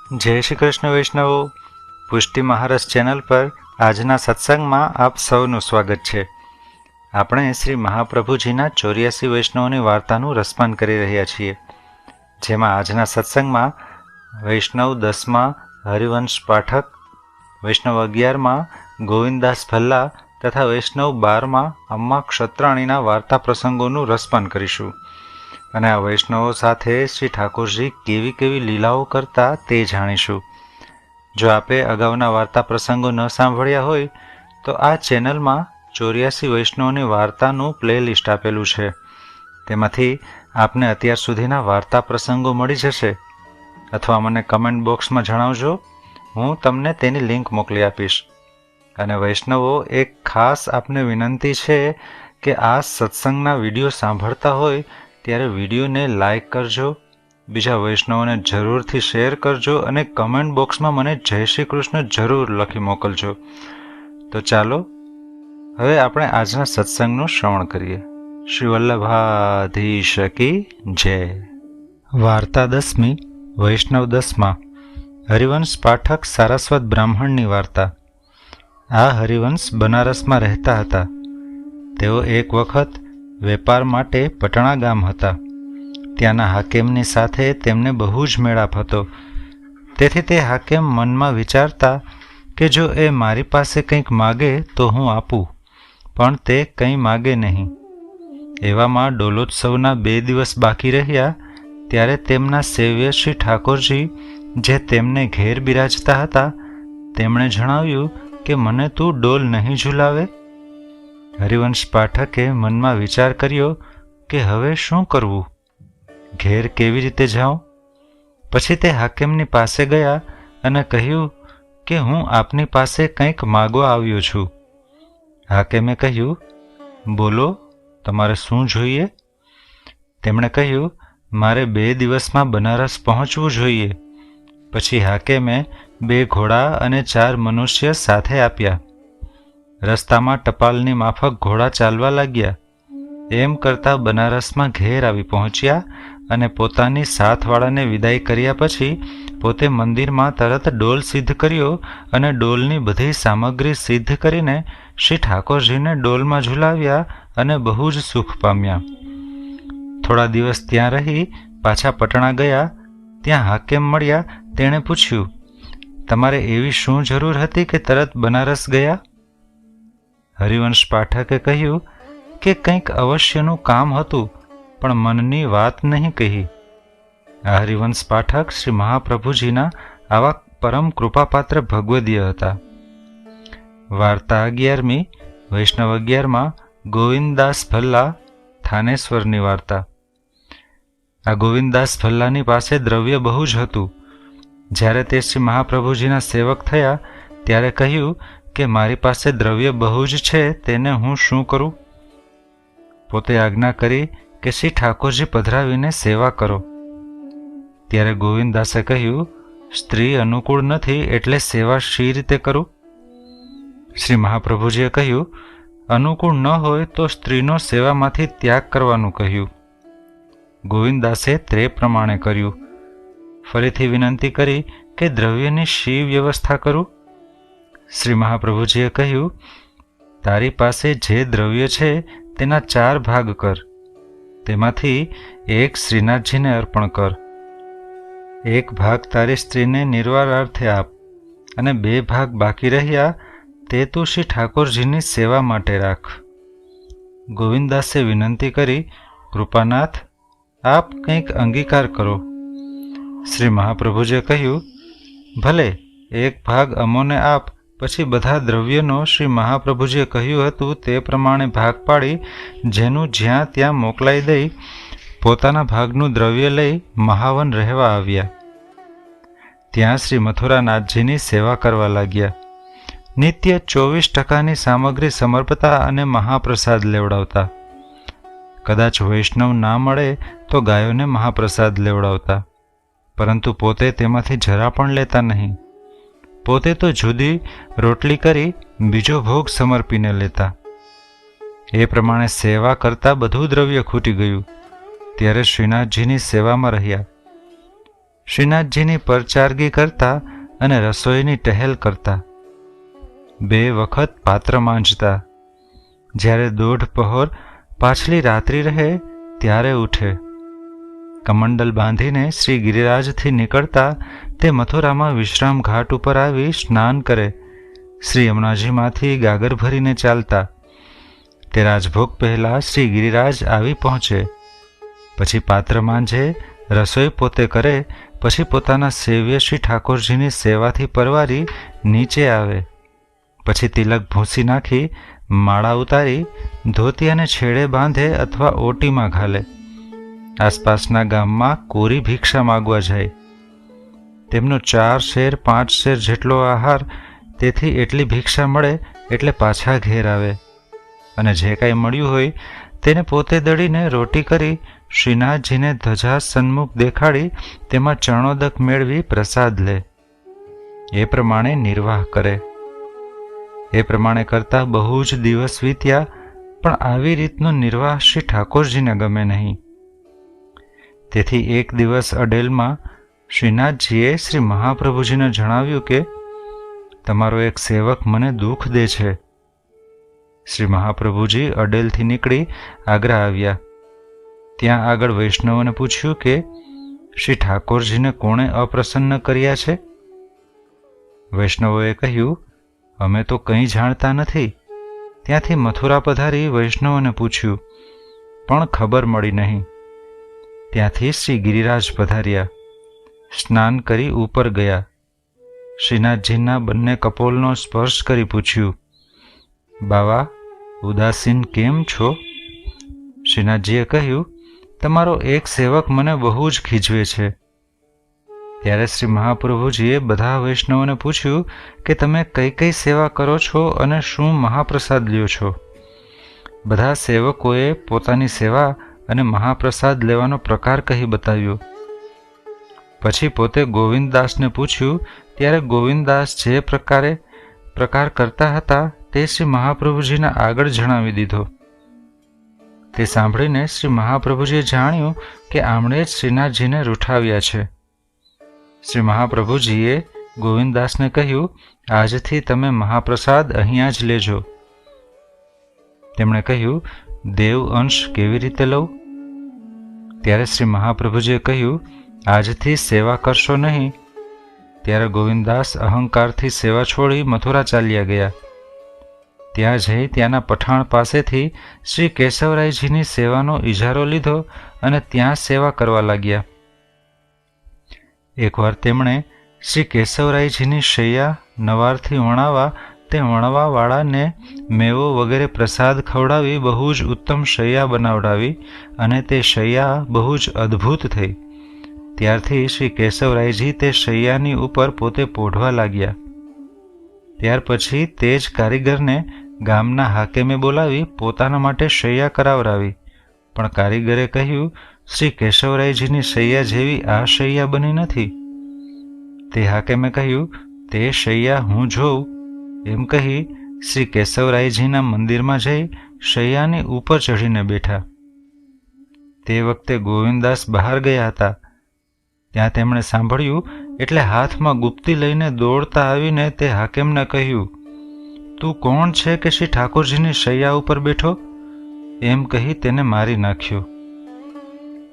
જય શ્રી કૃષ્ણ વૈષ્ણવો, પુષ્ટિ મહારસ ચેનલ પર આજના સત્સંગમાં આપ સૌનું સ્વાગત છે. આપણે શ્રી મહાપ્રભુજીના 84 વૈષ્ણવોની વાર્તાનું રસપાન કરી રહ્યા છીએ, જેમાં આજના સત્સંગમાં વૈષ્ણવ 10માં હરિવંશ પાઠક, વૈષ્ણવ 11માં ગોવિંદાસ ભલ્લા તથા વૈષ્ણવ 12માં અમ્મા ક્ષત્રાણીના વાર્તા પ્રસંગોનું રસપાન કરીશું. અને આ વૈષ્ણવો સાથે શ્રી ઠાકોરજી કેવી કેવી લીલાઓ કરતા તે જાણીશું. જો આપે અગાઉના વાર્તા પ્રસંગો ન સાંભળ્યા હોય તો આ ચેનલમાં 84 વૈષ્ણવોની વાર્તાનું પ્લેલિસ્ટ આપેલું છે. તેમાંથી આપને અત્યાર સુધીના વાર્તા પ્રસંગો મળી જશે, અથવા મને કમેન્ટ બોક્સમાં જણાવજો, હું તમને તેની લિંક મોકલી આપીશ. અને વૈષ્ણવો, એક ખાસ આપને વિનંતી છે કે આ સત્સંગના વિડીયો સાંભળતા હોય ત્યારે વિડીયોને લાઇક કરજો, બીજા વૈષ્ણવોને જરૂરથી શેર કરજો અને કમેન્ટ બોક્સમાં મને જય શ્રી કૃષ્ણ જરૂર લખી મોકલજો. તો ચાલો હવે આપણે આજના સત્સંગનું શ્રવણ કરીએ. શ્રી વલ્લભાધીશ કી જય. વાર્તા 10મી, વૈષ્ણવ 10માં હરિવંશ પાઠક સારસ્વત બ્રાહ્મણની વાર્તા. આ હરિવંશ બનારસમાં રહેતા હતા. તેઓ એક વખત વેપાર માટે પટણા ગામ હતા. ત્યાંના હાકેમની સાથે તેમને બહુ જ મેળાપ હતો. તેથી તે હાકેમ મનમાં વિચારતા કે જો એ મારી પાસે કંઈક માગે તો હું આપું, પણ તે કંઈ માગે નહીં. એવામાં ડોલોત્સવના 2 દિવસ બાકી રહ્યા ત્યારે તેમના સેવ્ય શ્રી ઠાકોરજી, જે તેમને ઘેર બિરાજતા હતા, તેમણે જણાવ્યું કે મને તું ડોલ નહીં ઝુલાવે? હરિવંશ પાઠકે મનમાં વિચાર કર્યો કે હવે શું કરવું, ઘેર કેવી રીતે જાઉં? પછી તે હાકેમની પાસે ગયા અને કહ્યું કે હું આપની પાસે કંઈક માગવા આવ્યો છું. હાકેમે કહ્યું, બોલો, તમારે શું જોઈએ? તેમણે કહ્યું, મારે 2 દિવસમાં બનારસ પહોંચવું જોઈએ. પછી હાકેમે 2 ઘોડા અને 4 મનુષ્ય સાથે આપ્યા. રસ્તામાં ટપાલની માફક ઘોડા ચાલવા લાગ્યા. એમ કરતાં બનારસમાં ઘેર આવી પહોંચ્યા અને પોતાની સાથવાળાને વિદાય કર્યા પછી પોતે મંદિરમાં તરત ડોલ સિદ્ધ કર્યો અને ડોલની બધી સામગ્રી સિદ્ધ કરીને શ્રી ઠાકોરજીને ડોલમાં ઝુલાવ્યા અને બહુ જ સુખ પામ્યા. થોડા દિવસ ત્યાં રહી પાછા પટણા ગયા. ત્યાં હાકેમ મળ્યા. તેણે પૂછ્યું, તમારે એવી શું જરૂર હતી કે તરત બનારસ ગયા? હરિવંશ પાઠકે કહ્યું કે કંઈક અવશ્યનું કામ હતું, પણ મનની વાત નહીં કહી. આ હરિવંશ પાઠક શ્રી મહાપ્રભુજીના આવા પરમ કૃપાપાત્ર ભગવદીય હતા. વાર્તા 11મી, વૈષ્ણવ 11માં ગોવિંદાસ ભલ્લા થાનેશ્વરની વાર્તા. આ ગોવિંદાસ ભલ્લાની પાસે દ્રવ્ય બહુ જ હતું. જ્યારે તે શ્રી મહાપ્રભુજીના સેવક થયા ત્યારે કહ્યું કે મારી પાસે દ્રવ્ય બહુ જ છે, તેને હું શું કરું? પોતે આજ્ઞા કરી કે શ્રી ઠાકોરજી પધરાવીને સેવા કરો. ત્યારે ગોવિંદાસે કહ્યું, સ્ત્રી અનુકૂળ નથી, એટલે સેવા શી રીતે કરું? શ્રી મહાપ્રભુજીએ કહ્યું, અનુકૂળ ન હોય તો સ્ત્રીનો સેવામાંથી ત્યાગ કરવાનું કહ્યું. ગોવિંદાસે તે પ્રમાણે કર્યું. ફરીથી વિનંતી કરી કે દ્રવ્યની શી વ્યવસ્થા કરું? શ્રી મહાપ્રભુજીએ કહ્યું, તારી પાસે જે દ્રવ્ય છે તેના 4 ભાગ કર. તેમાંથી 1 શ્રીનાથજીને અર્પણ કર, 1 ભાગ તારી સ્ત્રીને નિર્વાહ અર્થે આપ, અને 2 ભાગ બાકી રહ્યા તે તું શ્રી ઠાકોરજીની સેવા માટે રાખ. ગોવિંદાસે વિનંતી કરી, કૃપાનાથ, આપ કંઈક અંગીકાર કરો. શ્રી મહાપ્રભુજીએ કહ્યું, ભલે, 1 ભાગ અમોને આપ. પછી બધા દ્રવ્યનો શ્રી મહાપ્રભુજીએ કહ્યું હતું તે પ્રમાણે ભાગ પાડી જેનું જ્યાં ત્યાં મોકલાઈ દઈ પોતાના ભાગનું દ્રવ્ય લઈ મહાવન રહેવા આવ્યા. ત્યાં શ્રી મથુરાનાથજીની સેવા કરવા લાગ્યા. નિત્ય 24% સામગ્રી સમર્પતા અને મહાપ્રસાદ લેવડાવતા. કદાચ વૈષ્ણવ ના મળે તો ગાયોને મહાપ્રસાદ લેવડાવતા, પરંતુ પોતે તેમાંથી જરા પણ લેતા નહીં. પોતે તો જુદી રોટલી કરી બીજો ભોગ સમર્પીને લેતા. એ પ્રમાણે સેવા કરતા બધું દ્રવ્ય ખૂટી ગયું. ત્યારે શ્રીનાથજીની સેવામાં રહ્યા. શ્રીનાથજીની પરચારગી કરતા અને રસોઈની ટહેલ કરતા. 2 વખત પાત્ર માંજતા. જ્યારે 1.5 પહોર પાછલી રાત્રિ રહે ત્યારે ઉઠે. કમંડલ બાંધીને શ્રી ગિરિરાજથી નીકળતા તે મથુરામાં વિશ્રામ ઘાટ ઉપર આવી સ્નાન કરે. શ્રી યમુનાજીમાંથી ગાગર ભરીને ચાલતા. તે રાજભોગ પહેલાં શ્રી ગિરિરાજ આવી પહોંચે. પછી પાત્ર માંજે, રસોઈ પોતે કરે. પછી પોતાના સેવ્ય શ્રી ઠાકોરજીની સેવાથી પરવારી નીચે આવે. પછી તિલક ભૂંસી નાખી, માળા ઉતારી, ધોતિયાને છેડે બાંધે અથવા ઓટીમાં ઘાલે. આસપાસના ગામમાં કોરી ભિક્ષા માગવા જાય. તેમનો 4 શેર 5 શેર જેટલો આહાર, તેથી એટલી ભિક્ષા મળે એટલે પાછા ઘેર આવે. અને જે કાંઈ મળ્યું હોય તેને પોતે દળીને રોટી કરી શ્રીનાથજીને ધજા સન્મુખ દેખાડી તેમાં ચરણોદક મેળવી પ્રસાદ લે. એ પ્રમાણે નિર્વાહ કરે. એ પ્રમાણે કરતા બહુ જ દિવસ વીત્યા, પણ આવી રીતનો નિર્વાહ શ્રી ઠાકોરજીને ગમે નહીં. તેથી એક દિવસ અડેલમાં શ્રીનાથજીએ શ્રી મહાપ્રભુજીને જણાવ્યું કે તમારો એક સેવક મને દુઃખ દે છે. શ્રી મહાપ્રભુજી અડેલથી નીકળી આગ્રા આવ્યા. ત્યાં આગળ વૈષ્ણવોને પૂછ્યું કે શ્રી ઠાકોરજીને કોણે અપ્રસન્ન કર્યા છે? વૈષ્ણવોએ કહ્યું, અમે તો કંઈ જાણતા નથી. ત્યાંથી મથુરા પધારી વૈષ્ણવોને પૂછ્યું, પણ ખબર મળી નહીં. ત્યાંથી શ્રી ગિરિરાજ પધાર્યા. સ્નાન કરી ઉપર ગયા. શ્રીનાથજીના બંને કપોલનો સ્પર્શ કરી પૂછ્યું, બાવા, ઉદાસીન કેમ છો? શ્રીનાથજીએ કહ્યું, તમારો એક સેવક મને બહુ જ ખીજવે છે. ત્યારે શ્રી મહાપ્રભુજીએ બધા વૈષ્ણવોને પૂછ્યું કે તમે કઈ કઈ સેવા કરો છો અને શું મહાપ્રસાદ લ્યો છો? બધા સેવકોએ પોતાની સેવા અને મહાપ્રસાદ લેવાનો પ્રકાર કહી બતાવ્યો. પછી પોતે ગોવિંદદાસને પૂછ્યું ત્યારે ગોવિંદદાસ જે પ્રકાર કરતા હતા તે શ્રી મહાપ્રભુજીના આગળ જણાવી દીધો. તે સાંભળીને શ્રી મહાપ્રભુજીએ જાણ્યું કે આમણે જ શ્રીનાથજીને રૂઠાવ્યા છે. શ્રી મહાપ્રભુજીએ ગોવિંદદાસને કહ્યું, આજથી તમે મહાપ્રસાદ અહીંયા જ લેજો. તેમણે કહ્યું, દેવ અંશ કેવી રીતે લઉં? ત્યારે શ્રી મહાપ્રભુજીએ કહ્યું, આજથી સેવા કરશો નહીં. ત્યારે ગોવિંદદાસ અહંકારથી સેવા છોડી મથુરા ચાલ્યા ગયા. ત્યાં જઈ ત્યાંના પઠાણ પાસેથી શ્રી કેશવરાયજીની સેવાનો ઇજારો લીધો અને ત્યાં સેવા કરવા લાગ્યા. એકવાર તેમણે શ્રી કેશવરાયજીની શૈયા નવારથી વણાવા તે વણવાવાળાને મેવો વગેરે પ્રસાદ ખવડાવી બહુ જ ઉત્તમ શૈયા બનાવડાવી અને તે શૈયા બહુ જ અદ્ભુત થઈ. ત્યારથી શ્રી કેશવરાયજી તે શૈયાની ઉપર પોતે પોઢવા લાગ્યા. ત્યાર પછી તે જ કારીગરને ગામના હાકેમે બોલાવી પોતાના માટે શૈયા કરાવરાવી. પણ કારીગરે કહ્યું, શ્રી કેશવરાયજીની શૈયા જેવી આ શૈયા બની નથી. તે હાકેમે કહ્યું, તે શૈયા હું જોઉં. એમ કહી શ્રી કેશવરાયજીના મંદિરમાં જઈ શૈયાની ઉપર ચઢીને બેઠા. તે વખતે ગોવિંદદાસ બહાર ગયા હતા. ત્યાં તેમણે સાંભળ્યું એટલે હાથમાં ગુપ્તી લઈને દોડતા આવીને તે હાકેમને કહ્યું, તું કોણ છે કે શ્રી ઠાકોરજીની શૈયા ઉપર બેઠો? એમ કહી તેને મારી નાખ્યો.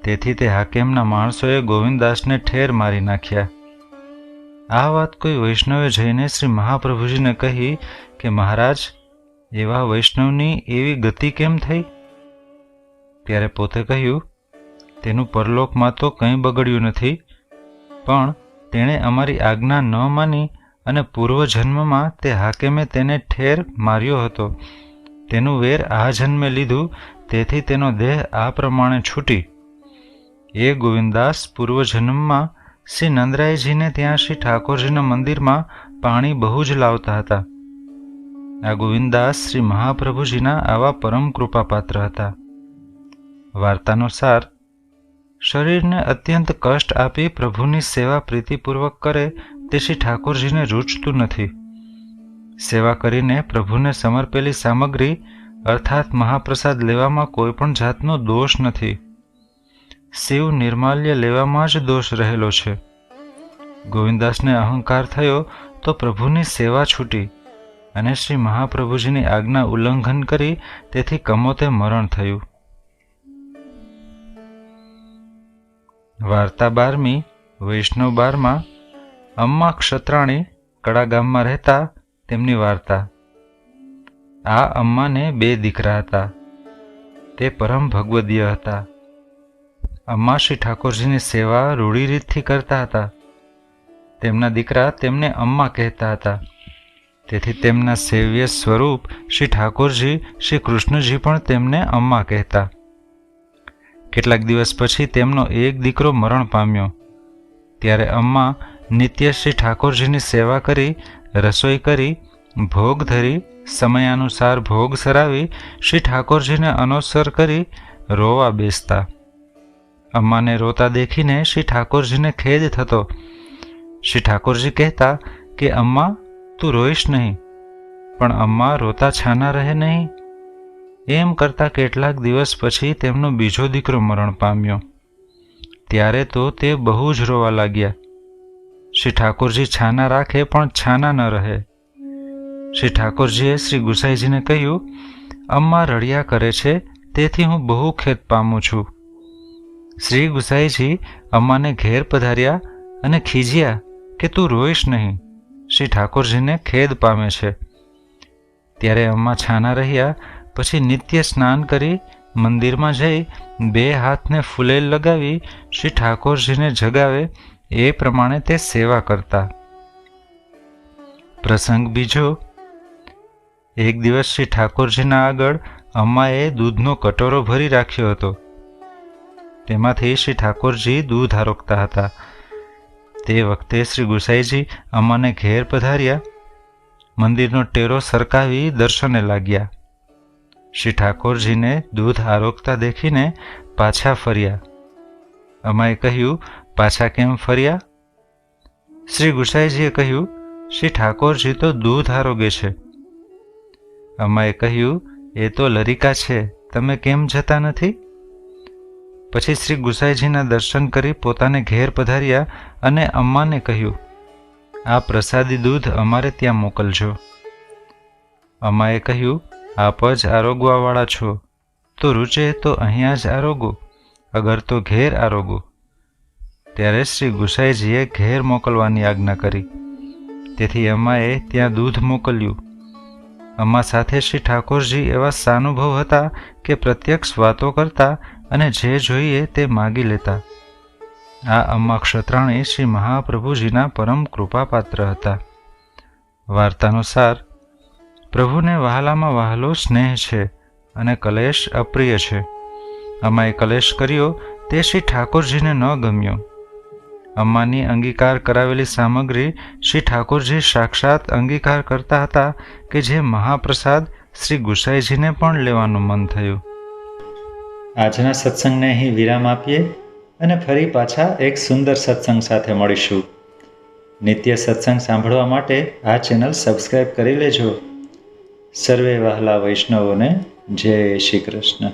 તેથી તે હાકેમના માણસોએ ગોવિંદદાસને ઠેર મારી નાખ્યા. આ વાત કોઈ વૈષ્ણવે જઈને શ્રી મહાપ્રભુજીને કહી કે મહારાજ, એવા વૈષ્ણવની એવી ગતિ કેમ થઈ? ત્યારે પોતે કહ્યું, તેનું પરલોકમાં તો કંઈ બગડ્યું નથી, પણ તેણે અમારી આજ્ઞા ન માની અને પૂર્વજન્મમાં તે હાકેમે તેને ઠેર માર્યો હતો. તેનું વેર આ જન્મે લીધું, તેથી તેનો દેહ આ પ્રમાણે છૂટી. એ ગોવિંદદાસ પૂર્વજન્મમાં શ્રી નંદરાયજીને ત્યાં શ્રી ઠાકોરજીના મંદિરમાં પાણી બહુ જ લાવતા હતા. આ ગોવિંદદાસ શ્રી મહાપ્રભુજીના આવા પરમ કૃપાપાત્ર હતા. વાર્તાનો સાર: શરીરને અત્યંત કષ્ટ આપી પ્રભુની સેવા પ્રીતિપૂર્વક કરે તે શ્રી ઠાકોરજીને રૂચતું નથી. સેવા કરીને પ્રભુને સમર્પેલી સામગ્રી અર્થાત મહાપ્રસાદ લેવામાં કોઈ પણ જાતનો દોષ નથી. શિવ નિર્માલ્ય લેવામાં જ દોષ રહેલો છે. ગોવિંદાસને અહંકાર થયો તો પ્રભુની સેવા છૂટી અને શ્રી મહાપ્રભુજીની આજ્ઞા ઉલ્લંઘન કરી તેથી કમોતે મરણ થયું. વાર્તા 12મી વૈષ્ણવ 12માં અમ્મા ક્ષત્રાણી કડા ગામમાં રહેતા તેમની વાર્તા. આ અમ્માને 2 દીકરા હતા. તે પરમ ભગવદીય હતા. અમ્મા શ્રી ઠાકોરજીની સેવા રૂઢી રીતથી કરતા હતા. તેમના દીકરા તેમને અમ્મા કહેતા હતા. તેથી તેમના સેવ્ય સ્વરૂપ શ્રી ઠાકોરજી શ્રી કૃષ્ણજી પણ તેમને અમ્મા કહેતા. કેટલાક દિવસ પછી તેમનો એક દીકરો મરણ પામ્યો. ત્યારે અમ્મા નિત્ય શ્રી ઠાકોરજીની સેવા કરી, રસોઈ કરી, ભોગ ધરી, સમયાનુસાર ભોગ સરાવી શ્રી ઠાકોરજીને અનુસર કરી રોવા બેસતા. અમ્માને રોતા દેખીને શ્રી ઠાકોરજીને ખેદ થતો. શ્રી ઠાકોરજી કહેતા કે અમ્મા તું રોઈશ નહીં. પણ અમ્મા રોતા છાના રહે નહીં. એમ કરતા કેટલાક દિવસ પછી તેમનો બીજો દીકરો મરણ પામ્યો. ત્યારે તો તે બહુ જ રોવા લાગ્યા. શ્રી ઠાકોરજી છાના રાખે પણ છાના ન રહે. શ્રી ઠાકોરજીએ શ્રી ગુસાઈજીને કહ્યું, અમ્મા રડ્યા કરે છે તેથી હું બહુ ખેદ પામું છું. શ્રી ગુસાઈજી અમ્માને ઘેર પધાર્યા અને ખીજ્યા કે તું રોઈશ નહીં. શ્રી ઠાકોરજીને ખેદ પામે છે. ત્યારે અમ્મા છાના રહ્યા. પછી નિત્ય સ્નાન કરી મંદિરમાં જઈ 2 હાથને ફૂલેલ લગાવી શ્રી ઠાકોરજીને જગાવે એ પ્રમાણે તે સેવા કરતા. પ્રસંગ બીજો. એક દિવસ શ્રી ઠાકોરજીના આગળ અમ્માએ દૂધનો કટોરો ભરી રાખ્યો હતો. તેમાંથી શ્રી ઠાકોરજી દૂધ આરોગતા હતા. તે વખતે શ્રી ગુસાઈજી અમ્માને ઘેર પધાર્યા. મંદિરનો ટેરો સરકાવી દર્શને લાગ્યા. શ્રી ઠાકોરજીને દૂધ આરોગતા દેખીને પાછા ફર્યા. અમ્માએ કહ્યું, પાછા કેમ ફર્યા? શ્રી ગુસાઈજીએ કહ્યું, શ્રી ઠાકોરજી તો દૂધ આરોગે છે. અમ્માએ કહ્યું, એ તો લરિકા છે, તમે કેમ જતા નથી? પછી શ્રી ગુસાઈજીના દર્શન કરી પોતાને ઘેર પધાર્યા અને અમ્માને કહ્યું, આ પ્રસાદી દૂધ અમારે ત્યાં મોકલજો. અમ્માએ કહ્યું, આપ જ આરોગવાવાળા છો, તો રૂચે તો અહીંયા જ આરોગો, અગર તો ઘેર આરોગો. ત્યારે શ્રી ગુસાઈજીએ ઘેર મોકલવાની આજ્ઞા કરી. તેથી અમ્માએ ત્યાં દૂધ મોકલ્યું. અમ્મા સાથે શ્રી ઠાકોરજી એવા સાનુભવ હતા કે પ્રત્યક્ષ વાતો કરતા અને જે જોઈએ તે માગી લેતા. આ અમ્મા ક્ષત્રાણી શ્રી મહાપ્રભુજીના પરમ કૃપાપાત્ર હતા. વાર્તાનો સાર. પ્રભુને વહાલામાં વહાલો સ્નેહ છે અને કલેશ અપ્રિય છે. અમ્માએ કલેશ કર્યો તે શ્રી ઠાકોરજીને ન ગમ્યો. અમ્માની અંગીકાર કરાવેલી સામગ્રી શ્રી ઠાકોરજી સાક્ષાત અંગીકાર કરતા હતા કે જે મહાપ્રસાદ શ્રી ગુસાઈજીને પણ લેવાનું મન થયું. આજના સત્સંગને અહીં વિરામ આપીએ અને ફરી પાછા એક સુંદર સત્સંગ સાથે મળીશું. નિત્ય સત્સંગ સાંભળવા માટે આ ચેનલ સબસ્ક્રાઈબ કરી લેજો. સર્વે વહાલા વૈષ્ણવોને જય શ્રી કૃષ્ણ.